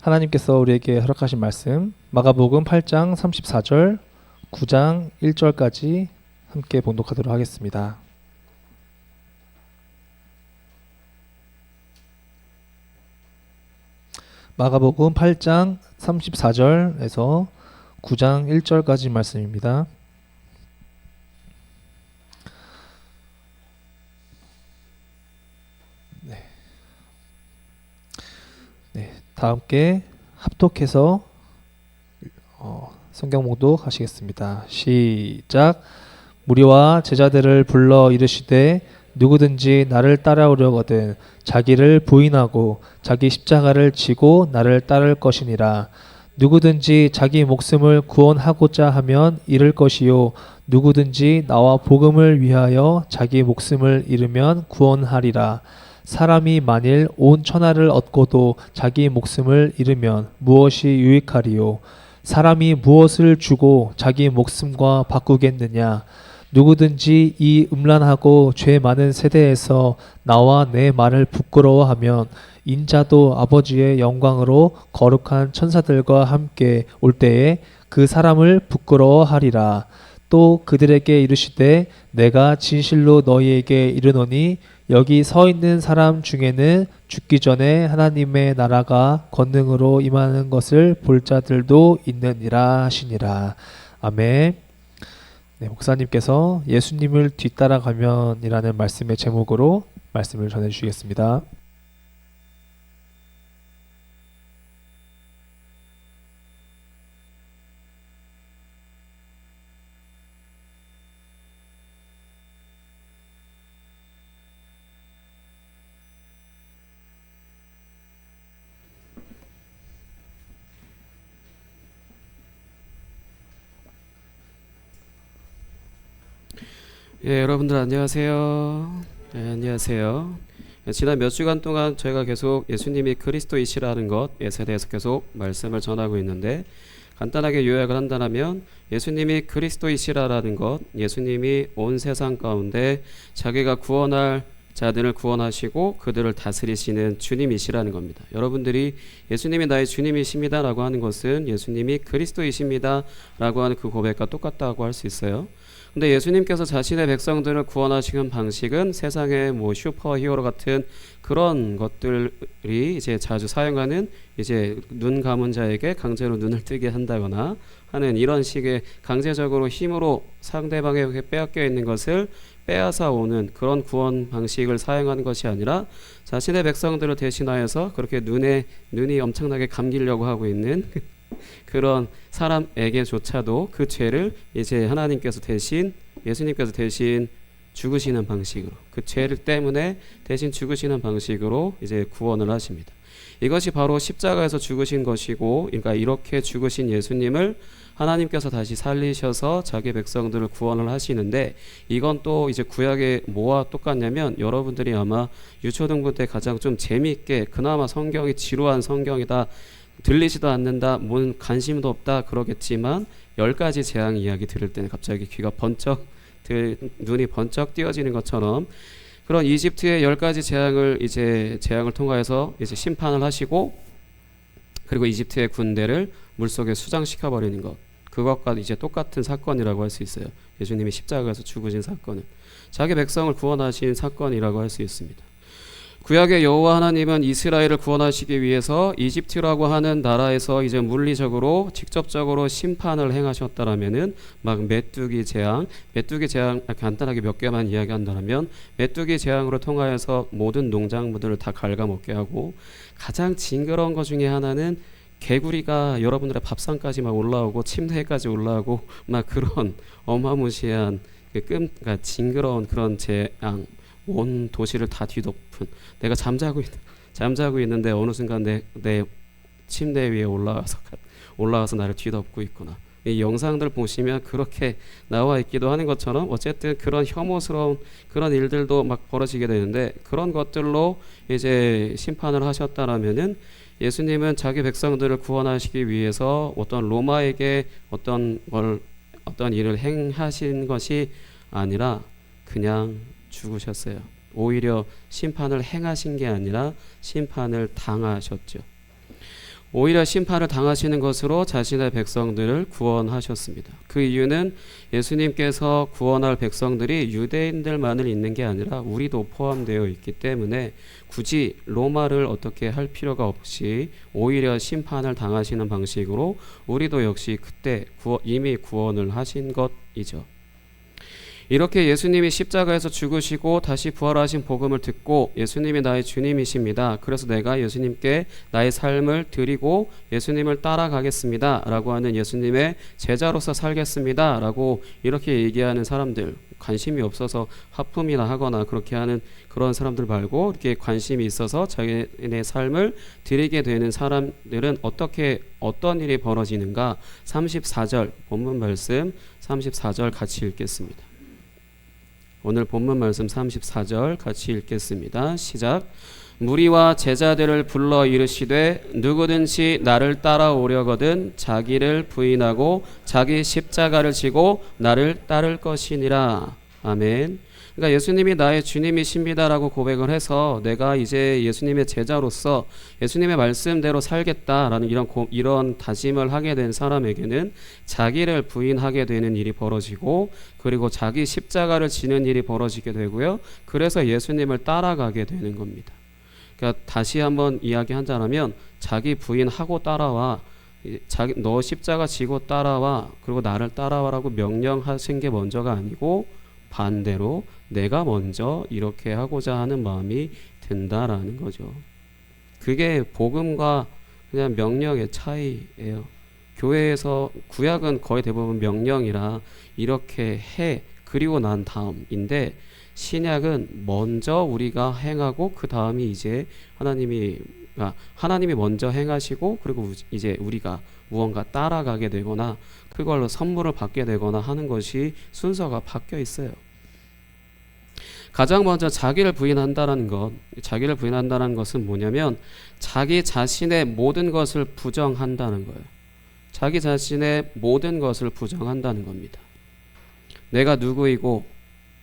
하나님께서 우리에게 허락하신 말씀 마가복음 8장 34절, 9장 1절까지 함께 봉독하도록 하겠습니다. 마가복음 8장 34절에서 9장 1절까지 말씀입니다. 다 함께 합독해서 성경 봉독 하시겠습니다. 시작. 무리와 제자들을 불러 이르시되 누구든지 나를 따라오려거든 자기를 부인하고 자기 십자가를 지고 나를 따를 것이니라. 누구든지 자기 목숨을 구원하고자 하면 잃을 것이요 누구든지 나와 복음을 위하여 자기 목숨을 잃으면 구원하리라. 사람이 만일 온 천하를 얻고도 자기 목숨을 잃으면 무엇이 유익하리요? 사람이 무엇을 주고 자기 목숨과 바꾸겠느냐? 누구든지 이 음란하고 죄 많은 세대에서 나와 내 말을 부끄러워하면 인자도 아버지의 영광으로 거룩한 천사들과 함께 올 때에 그 사람을 부끄러워하리라. 또 그들에게 이르시되 내가 진실로 너희에게 이르노니 여기 서 있는 사람 중에는 죽기 전에 하나님의 나라가 권능으로 임하는 것을 볼 자들도 있느니라 하시니라. 아멘. 네, 목사님께서 예수님을 뒤따라가면이라는 말씀의 제목으로 말씀을 전해주시겠습니다. 예, 여러분들 안녕하세요. 안녕하세요. 지난 몇 주간 동안 저희가 계속 예수님이 그리스도이시라는 것에 대해서 계속 말씀을 전하고 있는데, 간단하게 요약을 한다면 예수님이 그리스도이시라는 것, 예수님이 온 세상 가운데 자기가 구원할 자들을 구원하시고 그들을 다스리시는 주님이시라는 겁니다. 여러분들이 예수님이 나의 주님이십니다 라고 하는 것은 예수님이 그리스도이십니다 라고 하는 그 고백과 똑같다고 할 수 있어요. 근데 예수님께서 자신의 백성들을 구원하시는 방식은 세상의 슈퍼히어로 같은 그런 것들이 이제 자주 사용하는 이제 눈 감은 자에게 강제로 눈을 뜨게 한다거나 하는 이런 식의 강제적으로 힘으로 상대방에게 빼앗겨 있는 것을 빼앗아 오는 그런 구원 방식을 사용하는 것이 아니라 자신의 백성들을 대신하여서 그렇게 눈이 엄청나게 감기려고 하고 있는 그런 사람에게조차도 그 죄를 이제 하나님께서 대신, 예수님께서 대신 죽으시는 방식으로, 그 죄를 때문에 대신 죽으시는 방식으로 이제 구원을 하십니다. 이것이 바로 십자가에서 죽으신 것이고, 그러니까 이렇게 죽으신 예수님을 하나님께서 다시 살리셔서 자기 백성들을 구원을 하시는데, 이건 또 이제 구약에 뭐와 똑같냐면, 여러분들이 아마 유초등부 때 가장 좀 재미있게 그나마 성경이 지루한 성경이다, 들리지도 않는다, 뭔 관심도 없다 그러겠지만 10가지 재앙 이야기 들을 때는 갑자기 귀가 번쩍 눈이 번쩍 띄어지는 것처럼 그런 이집트의 10가지 재앙을 통하여서 이제 심판을 하시고, 그리고 이집트의 군대를 물속에 수장시켜 버리는 것, 그것과 이제 똑같은 사건이라고 할 수 있어요. 예수님이 십자가에서 죽으신 사건은 자기 백성을 구원하신 사건이라고 할 수 있습니다. 구약의 여호와 하나님은 이스라엘을 구원하시기 위해서 이집트라고 하는 나라에서 이제 물리적으로 직접적으로 심판을 행하셨다라면은 막 메뚜기 재앙 간단하게 몇 개만 이야기한다면, 메뚜기 재앙으로 통하여서 모든 농작물들을 다 갉아먹게 하고, 가장 징그러운 것 중에 하나는 개구리가 여러분들의 밥상까지 막 올라오고 침대까지 올라오고 막 그런 어마무시한 그러니까 징그러운 그런 재앙, 온 도시를 다 뒤덮은, 내가 잠자고 있는데 어느 순간 내 침대 위에 올라와서 나를 뒤덮고 있구나. 이 영상들 보시면 그렇게 나와 있기도 하는 것처럼 어쨌든 그런 혐오스러운 그런 일들도 막 벌어지게 되는데, 그런 것들로 이제 심판을 하셨다라면은 예수님은 자기 백성들을 구원하시기 위해서 어떤 로마에게 어떤 일을 행하신 것이 아니라 그냥 죽으셨어요. 오히려 심판을 행하신 게 아니라 심판을 당하셨죠. 오히려 심판을 당하시는 것으로 자신의 백성들을 구원하셨습니다. 그 이유는 예수님께서 구원할 백성들이 유대인들만을 있는 게 아니라 우리도 포함되어 있기 때문에 굳이 로마를 어떻게 할 필요가 없이 오히려 심판을 당하시는 방식으로 우리도 역시 그때 이미 구원을 하신 것이죠. 이렇게 예수님이 십자가에서 죽으시고 다시 부활하신 복음을 듣고 예수님이 나의 주님이십니다. 그래서 내가 예수님께 나의 삶을 드리고 예수님을 따라가겠습니다. 라고 하는 예수님의 제자로서 살겠습니다. 라고 이렇게 얘기하는 사람들, 관심이 없어서 하품이나 하거나 그렇게 하는 그런 사람들 말고 이렇게 관심이 있어서 자기의 삶을 드리게 되는 사람들은 어떤 일이 벌어지는가? 34절 본문 말씀 34절 같이 읽겠습니다. 오늘 본문 말씀 34절 같이 읽겠습니다. 시작. 무리와 제자들을 불러 이르시되 누구든지 나를 따라오려거든 자기를 부인하고 자기 십자가를 지고 나를 따를 것이니라. 아멘. 그러니까 예수님이 나의 주님이십니다라고 고백을 해서 내가 이제 예수님의 제자로서 예수님의 말씀대로 살겠다라는 이런 다짐을 하게 된 사람에게는 자기를 부인하게 되는 일이 벌어지고 그리고 자기 십자가를 지는 일이 벌어지게 되고요. 그래서 예수님을 따라가게 되는 겁니다. 그러니까 다시 한번 이야기하자면 자기 부인하고 따라와, 너 십자가 지고 따라와, 그리고 나를 따라와라고 명령하신 게 먼저가 아니고 반대로 내가 먼저 이렇게 하고자 하는 마음이 든다라는 거죠. 그게 복음과 그냥 명령의 차이예요. 교회에서 구약은 거의 대부분 명령이라 이렇게 해 그리고 난 다음인데 신약은 먼저 우리가 행하고 그 다음이 이제 하나님이 먼저 행하시고 그리고 이제 우리가 무언가 따라가게 되거나 그걸로 선물을 받게 되거나 하는 것이 순서가 바뀌어 있어요. 가장 먼저 자기를 부인한다는 것은 뭐냐면 자기 자신의 모든 것을 부정한다는 거예요. 자기 자신의 모든 것을 부정한다는 겁니다. 내가 누구이고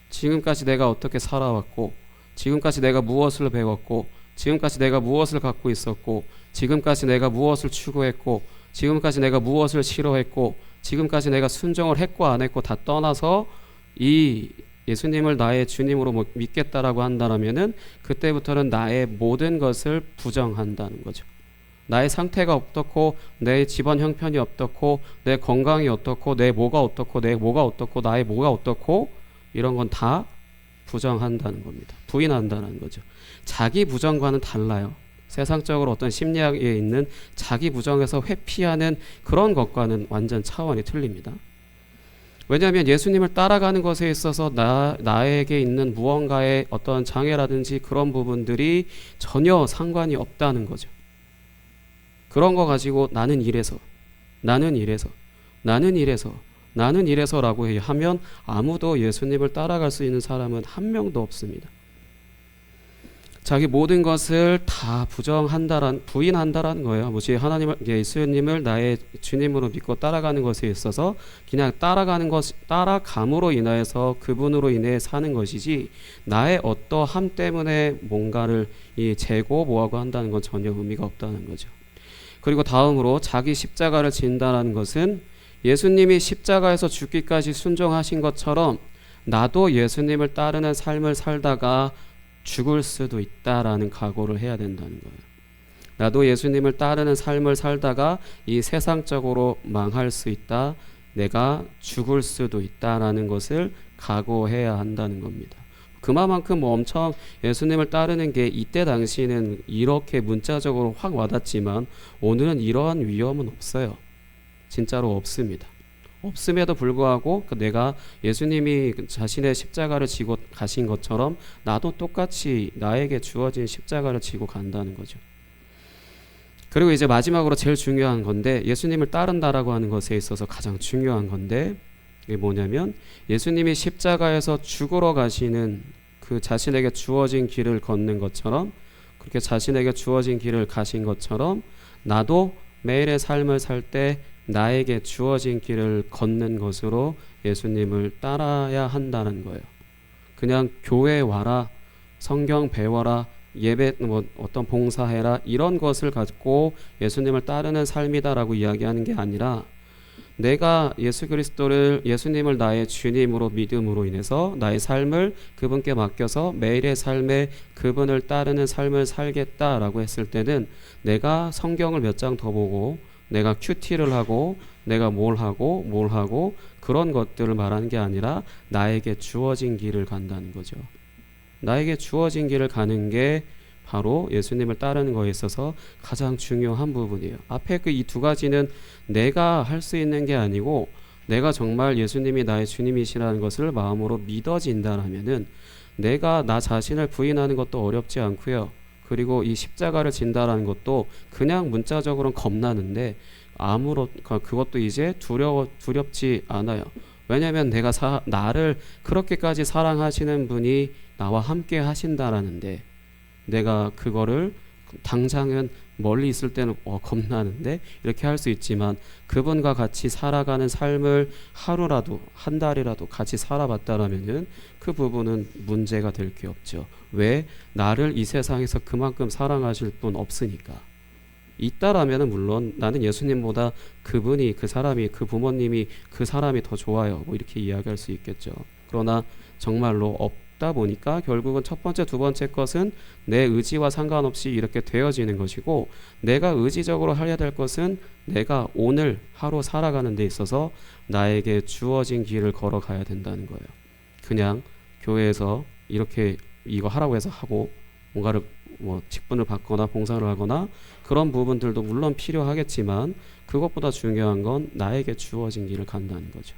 지금까지 내가 어떻게 살아왔고 지금까지 내가 무엇을 배웠고 지금까지 내가 무엇을 갖고 있었고 지금까지 내가 무엇을 추구했고 지금까지 내가 무엇을 싫어했고 지금까지 내가 순종을 했고 안 했고 다 떠나서 이 예수님을 나의 주님으로 믿겠다라고 한다면은 그때부터는 나의 모든 것을 부정한다는 거죠. 나의 상태가 어떻고 내 집안 형편이 어떻고 내 건강이 어떻고 내 뭐가 어떻고 내 뭐가 어떻고 나의 뭐가 어떻고 이런 건 다 부정한다는 겁니다. 부인한다는 거죠. 자기 부정과는 달라요. 세상적으로 어떤 심리학에 있는 자기 부정에서 회피하는 그런 것과는 완전 차원이 틀립니다. 왜냐하면 예수님을 따라가는 것에 있어서 나에게 있는 무언가의 어떤 장애라든지 그런 부분들이 전혀 상관이 없다는 거죠. 그런 거 가지고 나는 이래서라고 하면 아무도 예수님을 따라갈 수 있는 사람은 한 명도 없습니다. 자기 모든 것을 다 부인한다라는 거예요. 예수님을 나의 주님으로 믿고 따라가는 것에 있어서 그냥 따라감으로 인하여서 그분으로 인해 사는 것이지 나의 어떠함 때문에 뭔가를 재고 뭐하고 한다는 건 전혀 의미가 없다는 거죠. 그리고 다음으로 자기 십자가를 진다라는 것은 예수님이 십자가에서 죽기까지 순종하신 것처럼 나도 예수님을 따르는 삶을 살다가 죽을 수도 있다라는 각오를 해야 된다는 거예요. 나도 예수님을 따르는 삶을 살다가 이 세상적으로 망할 수 있다. 내가 죽을 수도 있다라는 것을 각오해야 한다는 겁니다. 그만큼 엄청 예수님을 따르는 게 이때 당시에는 이렇게 문자적으로 확 와닿지만 오늘은 이러한 위험은 없어요. 진짜로 없습니다. 없음에도 불구하고 내가 예수님이 자신의 십자가를 지고 가신 것처럼 나도 똑같이 나에게 주어진 십자가를 지고 간다는 거죠. 그리고 이제 마지막으로 제일 중요한 건데 예수님을 따른다라고 하는 것에 있어서 가장 중요한 건데 이게 뭐냐면 예수님이 십자가에서 죽으러 가시는 그 자신에게 주어진 길을 걷는 것처럼 그렇게 자신에게 주어진 길을 가신 것처럼 나도 매일의 삶을 살 때 나에게 주어진 길을 걷는 것으로 예수님을 따라야 한다는 거예요. 그냥 교회 와라, 성경 배워라, 예배 뭐 어떤 봉사해라 이런 것을 갖고 예수님을 따르는 삶이다라고 이야기하는 게 아니라 내가 예수님을 나의 주님으로 믿음으로 인해서 나의 삶을 그분께 맡겨서 매일의 삶에 그분을 따르는 삶을 살겠다라고 했을 때는 내가 성경을 몇 장 더 보고 내가 큐티를 하고 내가 뭘 하고 그런 것들을 말하는 게 아니라 나에게 주어진 길을 간다는 거죠. 나에게 주어진 길을 가는 게 바로 예수님을 따르는 거에 있어서 가장 중요한 부분이에요. 앞에 그 이 두 가지는 내가 할 수 있는 게 아니고 내가 정말 예수님이 나의 주님이시라는 것을 마음으로 믿어진다라면은 내가 나 자신을 부인하는 것도 어렵지 않고요. 그리고 이 십자가를 진다라는 것도 그냥 문자적으로는 겁나는데 그것도 이제 두렵지 않아요. 왜냐하면 나를 그렇게까지 사랑하시는 분이 나와 함께 하신다라는데 내가 그거를 당장은 멀리 있을 때는 겁나는데 이렇게 할 수 있지만 그분과 같이 살아가는 삶을 하루라도 한 달이라도 같이 살아봤다라면은 그 부분은 문제가 될 게 없죠. 왜? 나를 이 세상에서 그만큼 사랑하실 분 없으니까. 있다라면은 물론 나는 예수님보다 그분이 그 사람이 그 부모님이 그 사람이 더 좋아요. 뭐 이렇게 이야기할 수 있겠죠. 그러나 정말로 없다 보니까 결국은 첫 번째, 두 번째 것은 내 의지와 상관없이 이렇게 되어지는 것이고 내가 의지적으로 하려야 될 것은 내가 오늘 하루 살아가는 데 있어서 나에게 주어진 길을 걸어가야 된다는 거예요. 그냥 교회에서 이렇게 이거 하라고 해서 하고 뭔가를 뭐 직분을 받거나 봉사를 하거나 그런 부분들도 물론 필요하겠지만 그것보다 중요한 건 나에게 주어진 길을 간다는 거죠.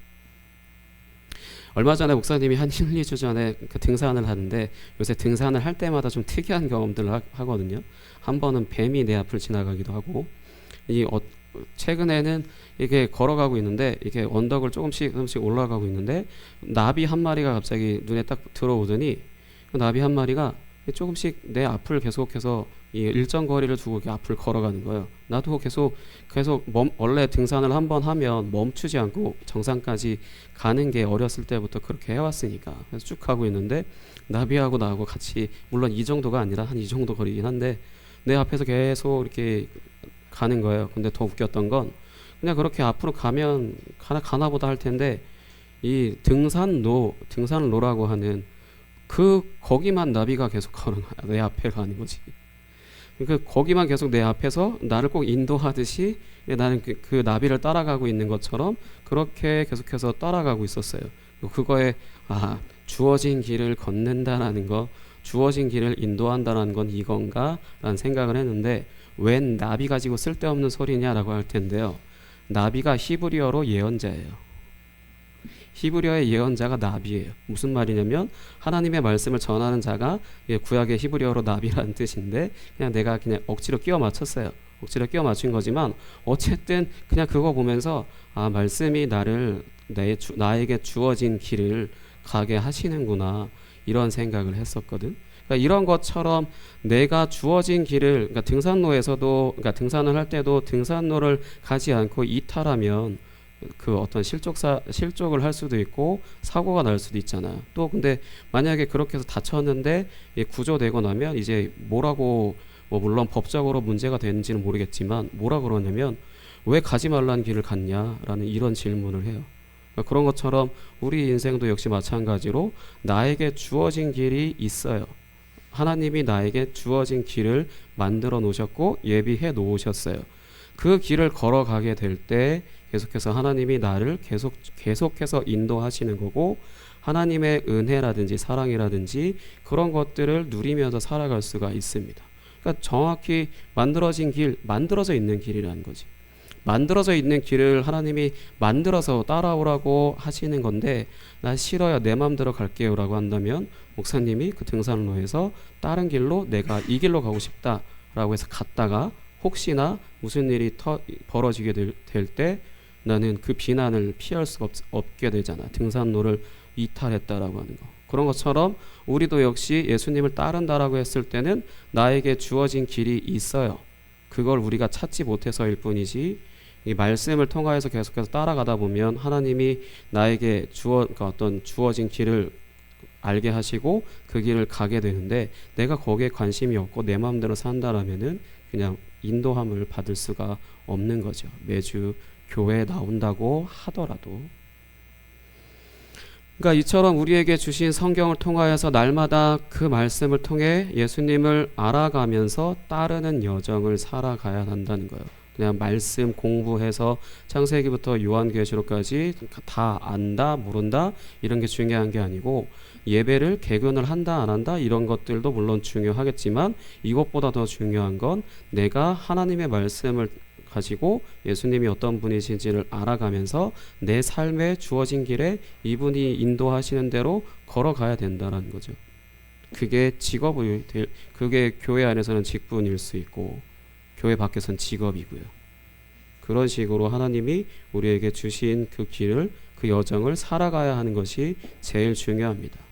얼마 전에 목사님이 한 1, 2주 전에 그 등산을 하는데 요새 등산을 할 때마다 좀 특이한 경험들을 하거든요. 한 번은 뱀이 내 앞을 지나가기도 하고 최근에는 이게 걸어가고 있는데 이게 언덕을 조금씩 올라가고 있는데 나비 한 마리가 갑자기 눈에 딱 들어오더니 그 나비 한 마리가 조금씩 내 앞을 계속해서 이 일정 거리를 두고 앞을 걸어가는 거예요. 나도 계속 원래 등산을 한번 하면 멈추지 않고 정상까지 가는 게 어렸을 때부터 그렇게 해왔으니까 그래서 쭉 가고 있는데 나비하고 나하고 같이 물론 이 정도가 아니라 한 이 정도 거리긴 한데 내 앞에서 계속 이렇게 가는 거예요. 근데 더 웃겼던 건 그냥 그렇게 앞으로 가면 가나 보다 할 텐데 이 등산로라고 하는 거기만 나비가 계속 내 앞에 가는 거지. 거기만 계속 내 앞에서 나를 꼭 인도하듯이 나는 그 나비를 따라가고 있는 것처럼 그렇게 계속해서 따라가고 있었어요. 그거에 주어진 길을 걷는다라는 거, 주어진 길을 인도한다라는 건 이건가? 라는 생각을 했는데 웬 나비 가지고 쓸데없는 소리냐라고 할 텐데요. 나비가 히브리어로 예언자예요. 히브리어의 예언자가 나비예요. 무슨 말이냐면 하나님의 말씀을 전하는 자가 구약의 히브리어로 나비라는 뜻인데 그냥 내가 그냥 억지로 끼워 맞췄어요. 억지로 끼워 맞춘 거지만 어쨌든 그냥 그거 보면서 말씀이 나에게 주어진 길을 가게 하시는구나 이런 생각을 했었거든. 그러니까 이런 것처럼 내가 주어진 길을 그러니까 등산을 할 때도 등산로를 가지 않고 이탈하면 그 어떤 실족을 할 수도 있고 사고가 날 수도 있잖아요. 또 근데 만약에 그렇게 해서 다쳤는데 구조되고 나면 이제 뭐라고 물론 법적으로 문제가 되는지는 모르겠지만 뭐라 그러냐면 왜 가지 말라는 길을 갔냐라는 이런 질문을 해요. 그러니까 그런 것처럼 우리 인생도 역시 마찬가지로 나에게 주어진 길이 있어요. 하나님이 나에게 주어진 길을 만들어 놓으셨고 예비해 놓으셨어요. 그 길을 걸어가게 될 때 계속해서 하나님이 나를 계속해서 인도하시는 거고 하나님의 은혜라든지 사랑이라든지 그런 것들을 누리면서 살아갈 수가 있습니다. 그러니까 정확히 만들어져 있는 길이라는 거지. 만들어져 있는 길을 하나님이 만들어서 따라오라고 하시는 건데 나 싫어요 내 맘대로 갈게요 라고 한다면 목사님이 그 등산로에서 다른 길로 내가 이 길로 가고 싶다라고 해서 갔다가 혹시나 무슨 일이 벌어지게 될 때 나는 그 비난을 피할 수가 없게 되잖아. 등산로를 이탈했다라고 하는 거. 그런 것처럼 우리도 역시 예수님을 따른다라고 했을 때는 나에게 주어진 길이 있어요. 그걸 우리가 찾지 못해서일 뿐이지 이 말씀을 통하여서 계속해서 따라가다 보면 하나님이 나에게 그러니까 어떤 주어진 길을 알게 하시고 그 길을 가게 되는데, 내가 거기에 관심이 없고 내 마음대로 산다라면은 그냥 인도함을 받을 수가 없는 거죠. 매주 교회에 나온다고 하더라도. 그러니까 이처럼 우리에게 주신 성경을 통하여서 날마다 그 말씀을 통해 예수님을 알아가면서 따르는 여정을 살아가야 한다는 거예요. 그냥 말씀 공부해서 창세기부터 요한계시록까지 다 안다 모른다 이런 게 중요한 게 아니고, 예배를 개근을 한다 안 한다 이런 것들도 물론 중요하겠지만, 이것보다 더 중요한 건 내가 하나님의 말씀을 가지고 예수님이 어떤 분이신지를 알아가면서 내 삶에 주어진 길에 이분이 인도하시는 대로 걸어가야 된다는 거죠. 그게 그게 교회 안에서는 직분일 수 있고 교회 밖에서는 직업이고요. 그런 식으로 하나님이 우리에게 주신 그 길을, 그 여정을 살아가야 하는 것이 제일 중요합니다.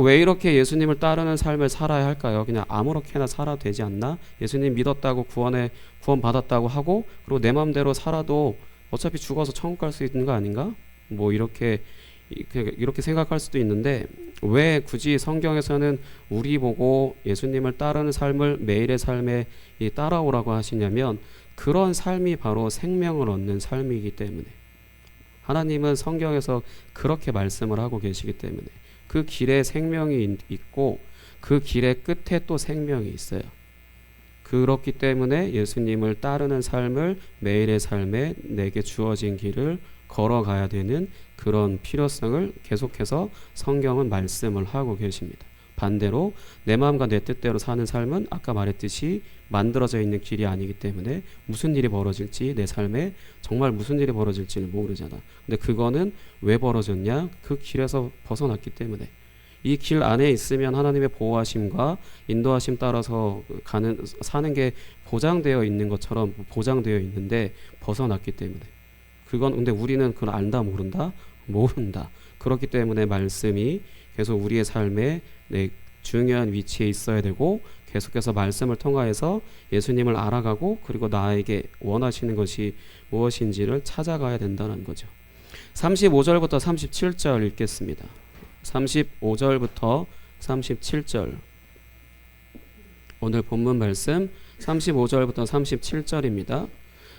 왜 이렇게 예수님을 따르는 삶을 살아야 할까요? 그냥 아무렇게나 살아도 되지 않나? 예수님 믿었다고 구원 받았다고 하고 그리고 내 마음대로 살아도 어차피 죽어서 천국 갈 수 있는 거 아닌가? 뭐 이렇게 생각할 수도 있는데, 왜 굳이 성경에서는 우리 보고 예수님을 따르는 삶을 매일의 삶에 따라오라고 하시냐면, 그런 삶이 바로 생명을 얻는 삶이기 때문에, 하나님은 성경에서 그렇게 말씀을 하고 계시기 때문에 그 길에 생명이 있고 그 길의 끝에 또 생명이 있어요. 그렇기 때문에 예수님을 따르는 삶을 매일의 삶에 내게 주어진 길을 걸어가야 되는 그런 필요성을 계속해서 성경은 말씀을 하고 계십니다. 반대로 내 마음과 내 뜻대로 사는 삶은 아까 말했듯이 만들어져 있는 길이 아니기 때문에 무슨 일이 벌어질지, 내 삶에 정말 무슨 일이 벌어질지를 모르잖아. 근데 그거는 왜 벌어졌냐? 그 길에서 벗어났기 때문에. 이 길 안에 있으면 하나님의 보호하심과 인도하심 따라서 사는 게 보장되어 있는 것처럼 보장되어 있는데 벗어났기 때문에. 근데 우리는 그걸 안다 모른다? 모른다. 그렇기 때문에 말씀이 계속 우리의 삶에 중요한 위치에 있어야 되고, 계속해서 말씀을 통하여서 예수님을 알아가고 그리고 나에게 원하시는 것이 무엇인지를 찾아가야 된다는 거죠. 35절부터 37절 읽겠습니다. 35절부터 37절, 오늘 본문 말씀 35절부터 37절입니다.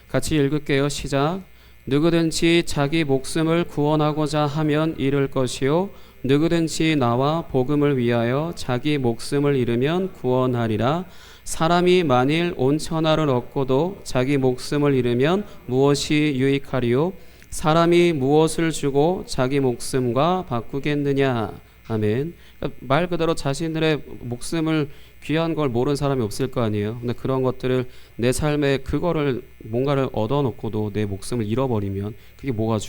같이 읽을게요. 시작. 누구든지 자기 목숨을 구원하고자 하면 잃을 것이요 누구든지 나와 복음을 위하여 자기 목숨을 잃으면 구원하리라. 사람이 만일 온 천하를 얻고도 자기 목숨을 잃으면 무엇이 유익하리요? 사람이 무엇을 주고 자기 목숨과 바꾸겠느냐? 아멘. 그러니까 말 그대로 자신들의 목숨을, 귀한 걸 모르는 사람이 없을 거 아니에요. 근데 그런 것들을 내 삶에 그거를 뭔가를 얻어놓고도 내 목숨을 잃어버리면 그게 뭐가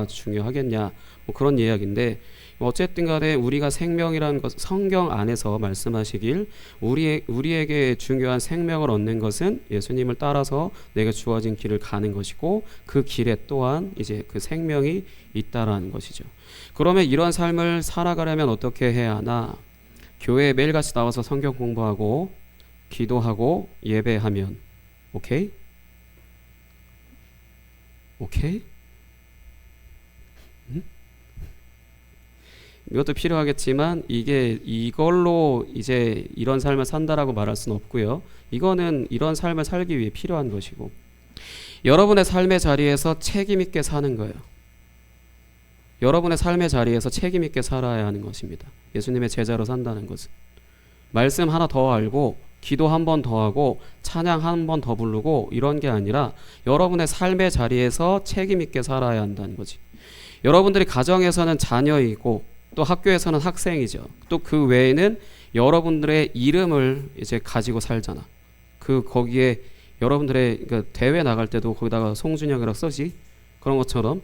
중요하겠냐? 뭐 그런 이야기인데, 어쨌든 간에 우리가 생명이라는 것, 성경 안에서 말씀하시길 우리에게 중요한 생명을 얻는 것은 예수님을 따라서 내가 주어진 길을 가는 것이고, 그 길에 또한 이제 그 생명이 있다라는 것이죠. 그러면 이런 삶을 살아가려면 어떻게 해야 하나? 교회에 매일같이 나와서 성경 공부하고 기도하고 예배하면 오케이? 이것도 필요하겠지만 이걸로 이제 이런 삶을 산다라고 말할 수는 없고요. 이거는 이런 삶을 살기 위해 필요한 것이고, 여러분의 삶의 자리에서 책임 있게 사는 거예요. 여러분의 삶의 자리에서 책임 있게 살아야 하는 것입니다. 예수님의 제자로 산다는 것은 말씀 하나 더 알고 기도 한 번 더 하고 찬양 한 번 더 부르고 이런 게 아니라 여러분의 삶의 자리에서 책임 있게 살아야 한다는 거지. 여러분들이 가정에서는 자녀이고 또 학교에서는 학생이죠. 또 그 외에는 여러분들의 이름을 이제 가지고 살잖아. 거기에 여러분들의 대회 나갈 때도 거기다가 송준영이라고 써지. 그런 것처럼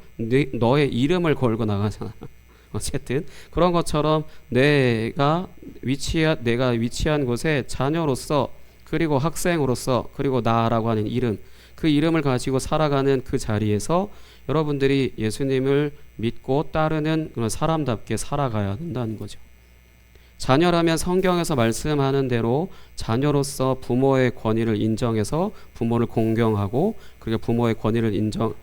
너의 이름을 걸고 나가잖아. 어쨌든 그런 것처럼 내가 위치한 곳에 자녀로서, 그리고 학생으로서, 그리고 나라고 하는 이름, 그 이름을 가지고 살아가는 그 자리에서 여러분들이 예수님을 믿고 따르는 그런 사람답게 살아가야 한다는 거죠. 자녀라면 성경에서 말씀하는 대로 자녀로서 부모의 권위를 인정해서 부모를 공경하고, 그리고 부모의 권위를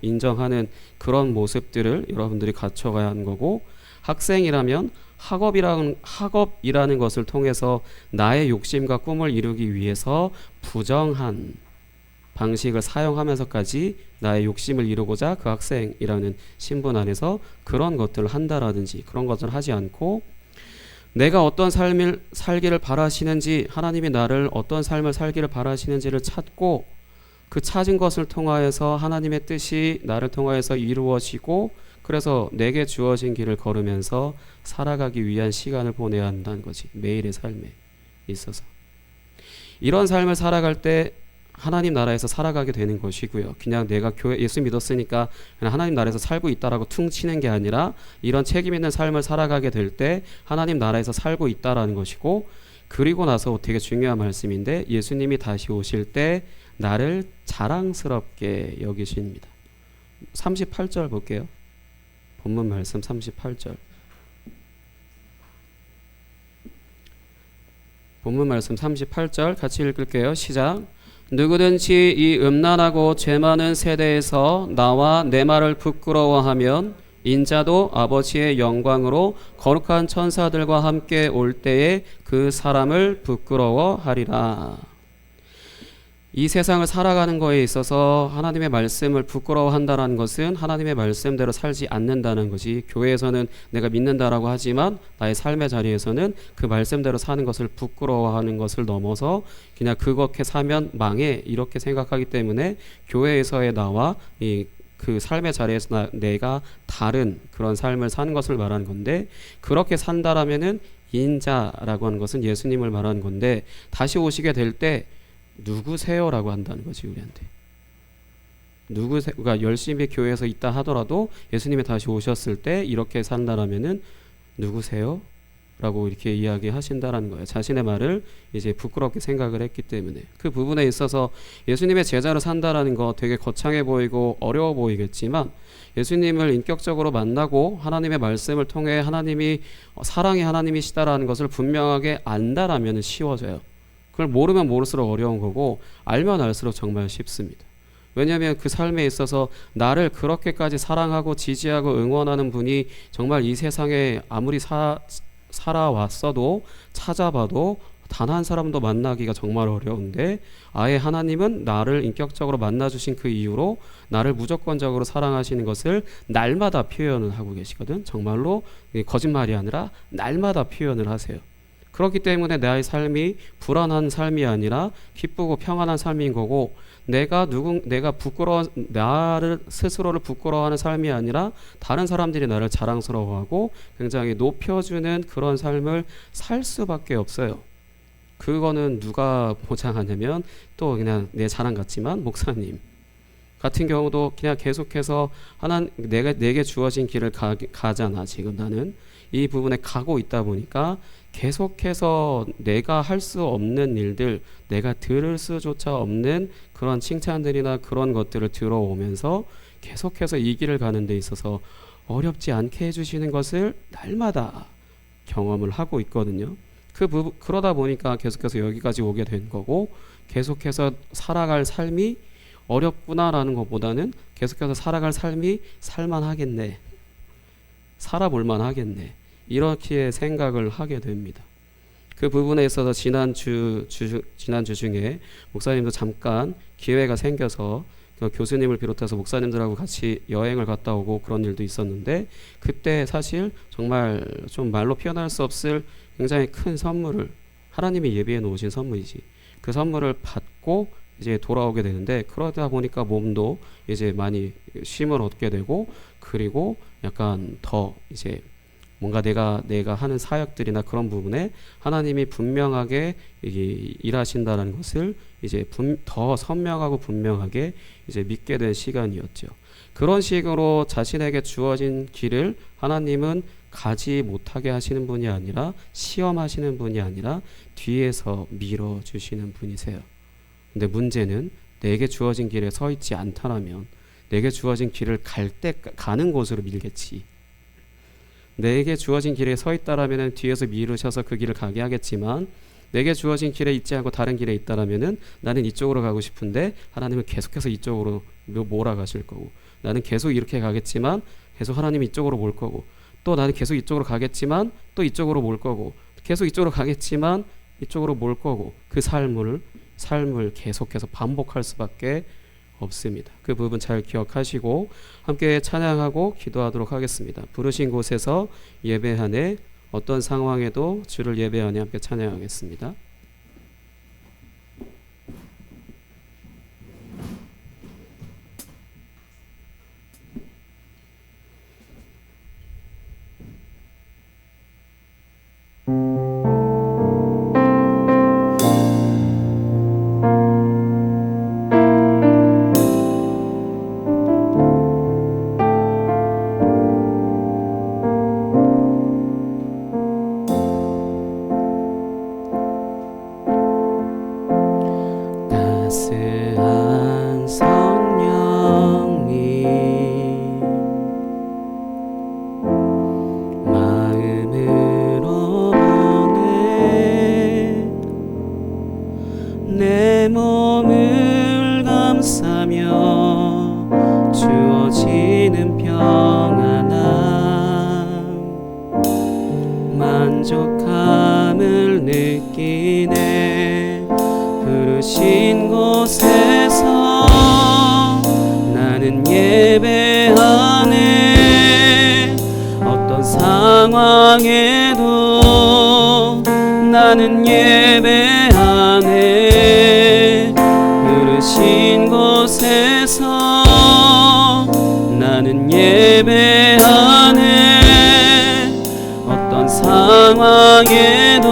인정하는 그런 모습들을 여러분들이 갖춰가야 하는 거고, 학생이라면 학업이라는 것을 통해서 나의 욕심과 꿈을 이루기 위해서 부정한 방식을 사용하면서까지 나의 욕심을 이루고자 그 학생이라는 신분 안에서 그런 것들을 한다라든지 그런 것들을 하지 않고 내가 어떤 삶을 살기를 바라시는지, 하나님이 나를 어떤 삶을 살기를 바라시는지를 찾고 그 찾은 것을 통하여서 하나님의 뜻이 나를 통하여서 이루어지고 그래서 내게 주어진 길을 걸으면서 살아가기 위한 시간을 보내야 한다는 거지. 매일의 삶에 있어서 이런 삶을 살아갈 때 하나님 나라에서 살아가게 되는 것이고요. 그냥 내가 교회 예수 믿었으니까 그냥 하나님 나라에서 살고 있다라고 퉁치는 게 아니라 이런 책임 있는 삶을 살아가게 될 때 하나님 나라에서 살고 있다라는 것이고, 그리고 나서 되게 중요한 말씀인데 예수님이 다시 오실 때 나를 자랑스럽게 여기십니다. 38절 볼게요. 본문 말씀 38절. 본문 말씀 38절 같이 읽을게요. 시작. 누구든지 이 음란하고 죄 많은 세대에서 나와 내 말을 부끄러워하면 인자도 아버지의 영광으로 거룩한 천사들과 함께 올 때에 그 사람을 부끄러워하리라. 이 세상을 살아가는 거에 있어서 하나님의 말씀을 부끄러워한다는 것은 하나님의 말씀대로 살지 않는다는 것이, 교회에서는 내가 믿는다라고 하지만 나의 삶의 자리에서는 그 말씀대로 사는 것을 부끄러워하는 것을 넘어서 그냥 그렇게 사면 망해 이렇게 생각하기 때문에 교회에서의 나와 그 삶의 자리에서 내가 다른 그런 삶을 사는 것을 말하는 건데, 그렇게 산다라면은 인자라고 하는 것은 예수님을 말하는 건데, 다시 오시게 될 때 누구세요라고 한다는 거지. 우리한테 누구세요? 그러니까 열심히 교회에서 있다 하더라도 예수님이 다시 오셨을 때 이렇게 산다라면은 누구세요? 라고 이렇게 이야기하신다라는 거예요. 자신의 말을 이제 부끄럽게 생각을 했기 때문에. 그 부분에 있어서 예수님의 제자로 산다라는 거 되게 거창해 보이고 어려워 보이겠지만, 예수님을 인격적으로 만나고 하나님의 말씀을 통해 하나님이 사랑의 하나님이시다라는 것을 분명하게 안다라면 쉬워져요. 그걸 모르면 모를수록 어려운 거고, 알면 알수록 정말 쉽습니다. 왜냐하면 그 삶에 있어서 나를 그렇게까지 사랑하고 지지하고 응원하는 분이 정말 이 세상에 아무리 살아왔어도 찾아봐도 단 한 사람도 만나기가 정말 어려운데, 아예 하나님은 나를 인격적으로 만나주신 그 이유로 나를 무조건적으로 사랑하시는 것을 날마다 표현을 하고 계시거든. 정말로 거짓말이 아니라 날마다 표현을 하세요. 그렇기 때문에 나의 삶이 불안한 삶이 아니라 기쁘고 평안한 삶인 거고, 내가 나를 스스로를 부끄러워하는 삶이 아니라 다른 사람들이 나를 자랑스러워하고 굉장히 높여주는 그런 삶을 살 수밖에 없어요. 그거는 누가 보장하냐면 또 그냥 내 자랑 같지만 목사님 같은 경우도 그냥 계속해서 내게 주어진 길을 가잖아. 지금 나는 이 부분에 가고 있다 보니까 계속해서 내가 할 수 없는 일들, 내가 들을 수조차 없는 그런 칭찬들이나 그런 것들을 들어오면서 계속해서 이 길을 가는 데 있어서 어렵지 않게 해주시는 것을 날마다 경험을 하고 있거든요. 그러다 보니까 계속해서 여기까지 오게 된 거고, 계속해서 살아갈 삶이 어렵구나라는 것보다는 계속해서 살아갈 삶이 살만하겠네, 살아볼만 하겠네, 이렇게 생각을 하게 됩니다. 그 부분에 있어서 지난주 중에 목사님도 잠깐 기회가 생겨서 교수님을 비롯해서 목사님들하고 같이 여행을 갔다 오고 그런 일도 있었는데, 그때 사실 정말 좀 말로 표현할 수 없을 굉장히 큰 선물을, 하나님이 예비해 놓으신 선물이지, 그 선물을 받고 이제 돌아오게 되는데, 그러다 보니까 몸도 이제 많이 쉼을 얻게 되고, 그리고 약간 더 이제 뭔가 내가 하는 사역들이나 그런 부분에 하나님이 분명하게 일하신다는 것을 이제 더 선명하고 분명하게 이제 믿게 된 시간이었죠. 그런 식으로 자신에게 주어진 길을 하나님은 가지 못하게 하시는 분이 아니라, 시험하시는 분이 아니라 뒤에서 밀어주시는 분이세요. 근데 문제는 내게 주어진 길에 서 있지 않다라면 내게 주어진 길을 가는 곳으로 밀겠지. 내게 주어진 길에 서 있다라면 뒤에서 미루셔서 그 길을 가게 하겠지만, 내게 주어진 길에 있지 않고 다른 길에 있다라면은 나는 이쪽으로 가고 싶은데 하나님은 계속해서 이쪽으로 몰아가실 거고, 나는 계속 이렇게 가겠지만 계속 하나님이 이쪽으로 몰 거고, 또 나는 계속 이쪽으로 가겠지만 또 이쪽으로 몰 거고, 계속 이쪽으로 가겠지만 이쪽으로 몰 거고, 그 삶을 계속해서 반복할 수밖에 없습니다. 그 부분 잘 기억하시고 함께 찬양하고 기도하도록 하겠습니다. 부르신 곳에서 예배하네, 어떤 상황에도 주를 예배하네. 함께 찬양하겠습니다. 따스한 성령님 마음으로 보내 내 몸을 감싸며 주어지는 평안함 만족함을 느끼네. 부르신 곳에서 나는 예배하네. 어떤 상황에도 나는 예배하네. 부르신 곳에서 나는 예배하네. 어떤 상황에도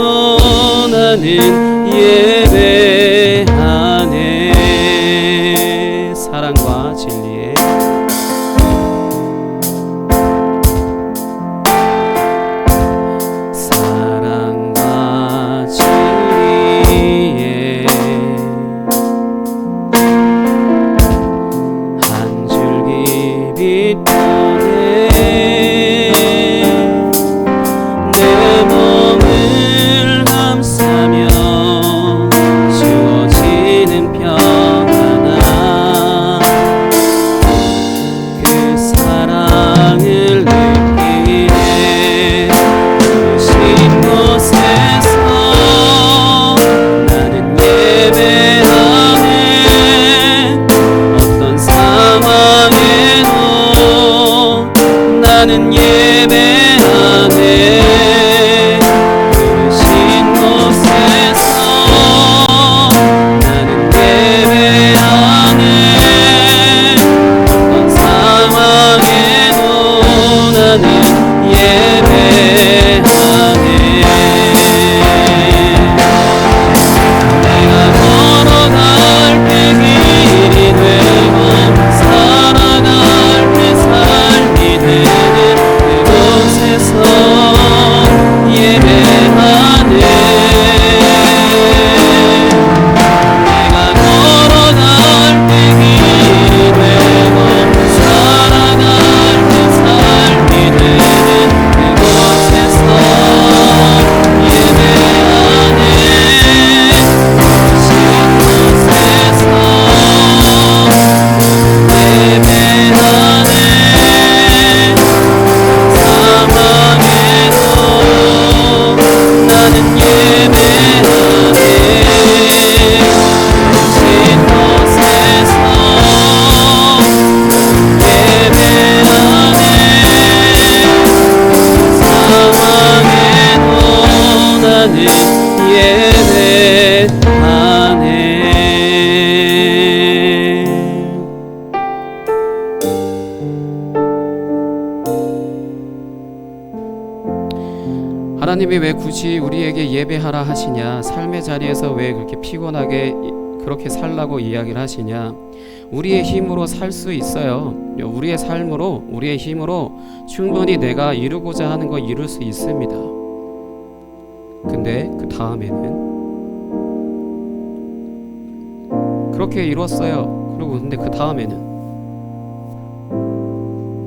나는 예배하네. 사랑과 진리의 사랑과 진리의 한 줄기 빛 보내 내 몸을 감싸며 주어지는 평안함 그 사랑을 느끼네. 부르신 곳에서 나는 예배하네. 어떤 상황에도 나는 예배하네. 부르신 곳에서 나는 예배하네. 어떤 상황에도 나는 예배하네. 내가 걸어갈 때 길이 되고 살아갈 때 삶이 되는 그곳에서 예배하네. 내가 걸어갈 때 길이 되고 살아갈 때 삶이 되는 그곳에서 예배하네. 부르신 곳에서 예배하네. 상황에도 나는 예배하네. 부르신 곳에서 예배하네. 상황에도 나는 예배하네. 하나님이 왜 굳이 우리에게 예배하라 하시냐? 삶의 자리에서 왜 그렇게 피곤하게 그렇게 살라고 이야기를 하시냐? 우리의 힘으로 살 수 있어요. 우리의 삶으로, 우리의 힘으로 충분히 내가 이루고자 하는 거 이룰 수 있습니다. 근데 그 다음에는 그렇게 이뤘어요. 그리고 근데 그 다음에는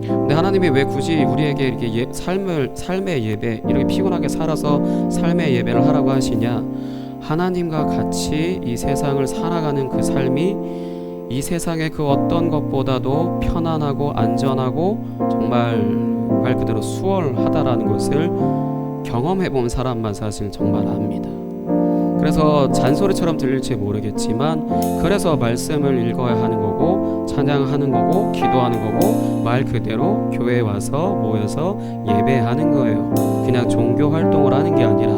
근데 하나님이 왜 굳이 우리에게 이렇게 삶의 예배, 이렇게 피곤하게 살아서 삶의 예배를 하라고 하시냐? 하나님과 같이 이 세상을 살아가는 그 삶이 이 세상의 그 어떤 것보다도 편안하고 안전하고 정말 정말 말 그대로 수월하다라는 것을 경험해 본 사람만 사실 정말 압니다. 그래서 잔소리처럼 들릴지 모르겠지만 그래서 말씀을 읽어야 하는 거고 찬양하는 거고 기도하는 거고 말 그대로 교회에 와서 모여서 예배하는 거예요. 그냥 종교 활동을 하는 게 아니라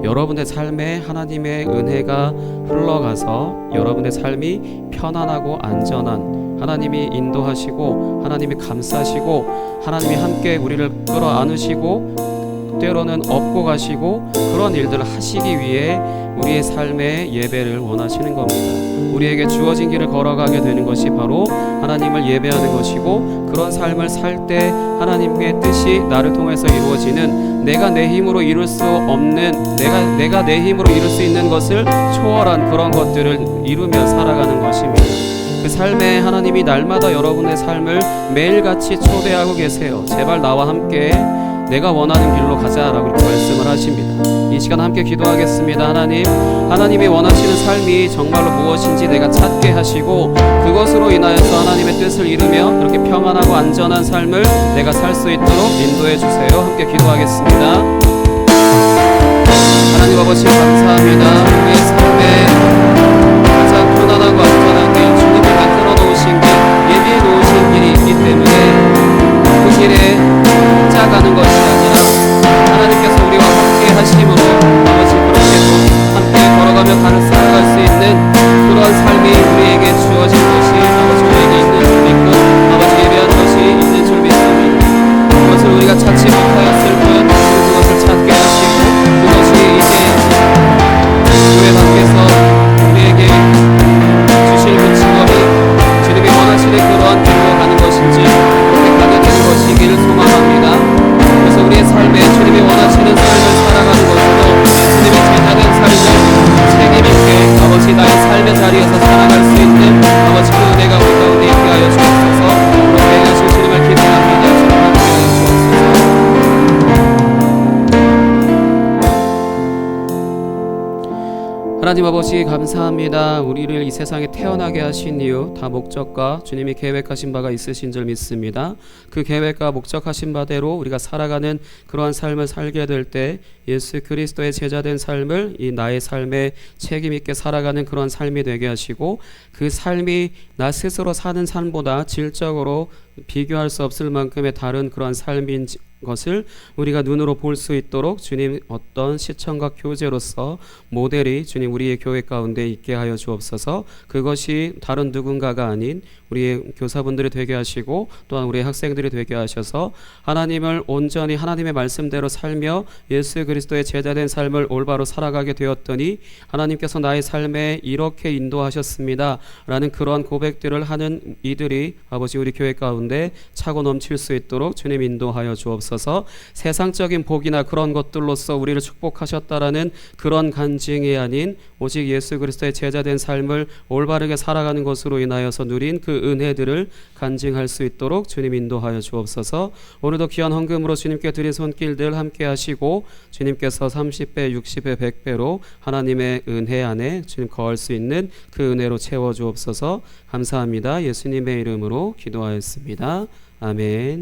여러분의 삶에 하나님의 은혜가 흘러가서 여러분의 삶이 편안하고 안전한, 하나님이 인도하시고 하나님이 감싸시고 하나님이 함께 우리를 끌어안으시고 때로는 업고 가시고 그런 일들을 하시기 위해 우리의 삶의 예배를 원하시는 겁니다. 우리에게 주어진 길을 걸어가게 되는 것이 바로 하나님을 예배하는 것이고, 그런 삶을 살 때 하나님의 뜻이 나를 통해서 이루어지는, 내가 내 힘으로 이룰 수 없는, 내가 내 힘으로 이룰 수 있는 것을 초월한 그런 것들을 이루며 살아가는 것입니다. 그 삶에 하나님이 날마다 여러분의 삶을 매일같이 초대하고 계세요. 제발 나와 함께 내가 원하는 길로 가자라고 이렇게 말씀을 하십니다. 이 시간 함께 기도하겠습니다. 하나님이 원하시는 삶이 정말로 무엇인지 내가 찾게 하시고 그것으로 인하여서 하나님의 뜻을 이루며 그렇게 평안하고 안전한 삶을 내가 살 수 있도록 인도해 주세요. 함께 기도하겠습니다. 하나님 아버지 감사합니다. 우리의 삶에 가장 편안하고 안전한 길, 주님이 만들어 놓으신 길, 예비해 놓으신 길이 있기 때문에 그 길에 혼자 가는 것이 아니라 하나님께서 우리와 함께 하심으로 아버지 그렇게도 함께 걸어가며 살아갈 수 있는 그런 삶이 우리에게 주어진 것이 아버지 우리에게 있는 줄 믿고 아버지 예배한 것이 있는 줄 믿습니다. 그것을 우리가 찾지 못하였을 뿐 그것을 찾게 하시고 그것이 이제 교회 밖에서 우리에게 주실 그 직업이 주님이 원하시는 그러한 길로 가는 것인지 그렇게 가게 되는 것이기를 소망합니다. 그래서 우리의 삶에 주님이 원하시는 삶을 살아가는 것으로 주님의 제자된 삶을 책임있게 아버지 나의 삶의 자리에서 살아갈 수 있는 아버지 그 은혜가 우리 가운데 있게 하여 주옵소서. 그렇게 하신 주님을 기대합니다. 주님 함께 하여 주옵소서. 하나님 아버지 감사합니다. 우리를 이 세상에 태어나게 하신 이유 다 목적과 주님이 계획하신 바가 있으신 줄 믿습니다. 그 계획과 목적하신 바대로 우리가 살아가는 그러한 삶을 살게 될 때 예수 그리스도의 제자된 삶을 이 나의 삶에 책임있게 살아가는 그런 삶이 되게 하시고, 그 삶이 나 스스로 사는 삶보다 질적으로 비교할 수 없을 만큼의 다른 그러한 삶인 것을 우리가 눈으로 볼 수 있도록 주님 어떤 시청각 교제로서 모델이 주님 우리의 교회 가운데 있게 하여 주옵소서. 그것이 다른 누군가가 아닌 우리의 교사분들이 되게 하시고 또한 우리의 학생들이 되게 하셔서 하나님을 온전히 하나님의 말씀대로 살며 예수 그리스도의 제자된 삶을 올바로 살아가게 되었더니 하나님께서 나의 삶에 이렇게 인도하셨습니다 라는 그러한 고백들을 하는 이들이 아버지 우리 교회 가운데 차고 넘칠 수 있도록 주님 인도하여 주옵소서. 세상적인 복이나 그런 것들로서 우리를 축복하셨다라는 그런 간증이 아닌 오직 예수 그리스도의 제자된 삶을 올바르게 살아가는 것으로 인하여서 누린 그 은혜들을 간증할 수 있도록 주님 인도하여 주옵소서. 오늘도 귀한 헌금으로 주님께 드린 손길들 함께 하시고 주님께서 30배, 60배, 100배로 하나님의 은혜 안에 주님 거할 수 있는 그 은혜로 채워 주옵소서. 감사합니다. 예수님의 이름으로 기도하였습니다. 아멘.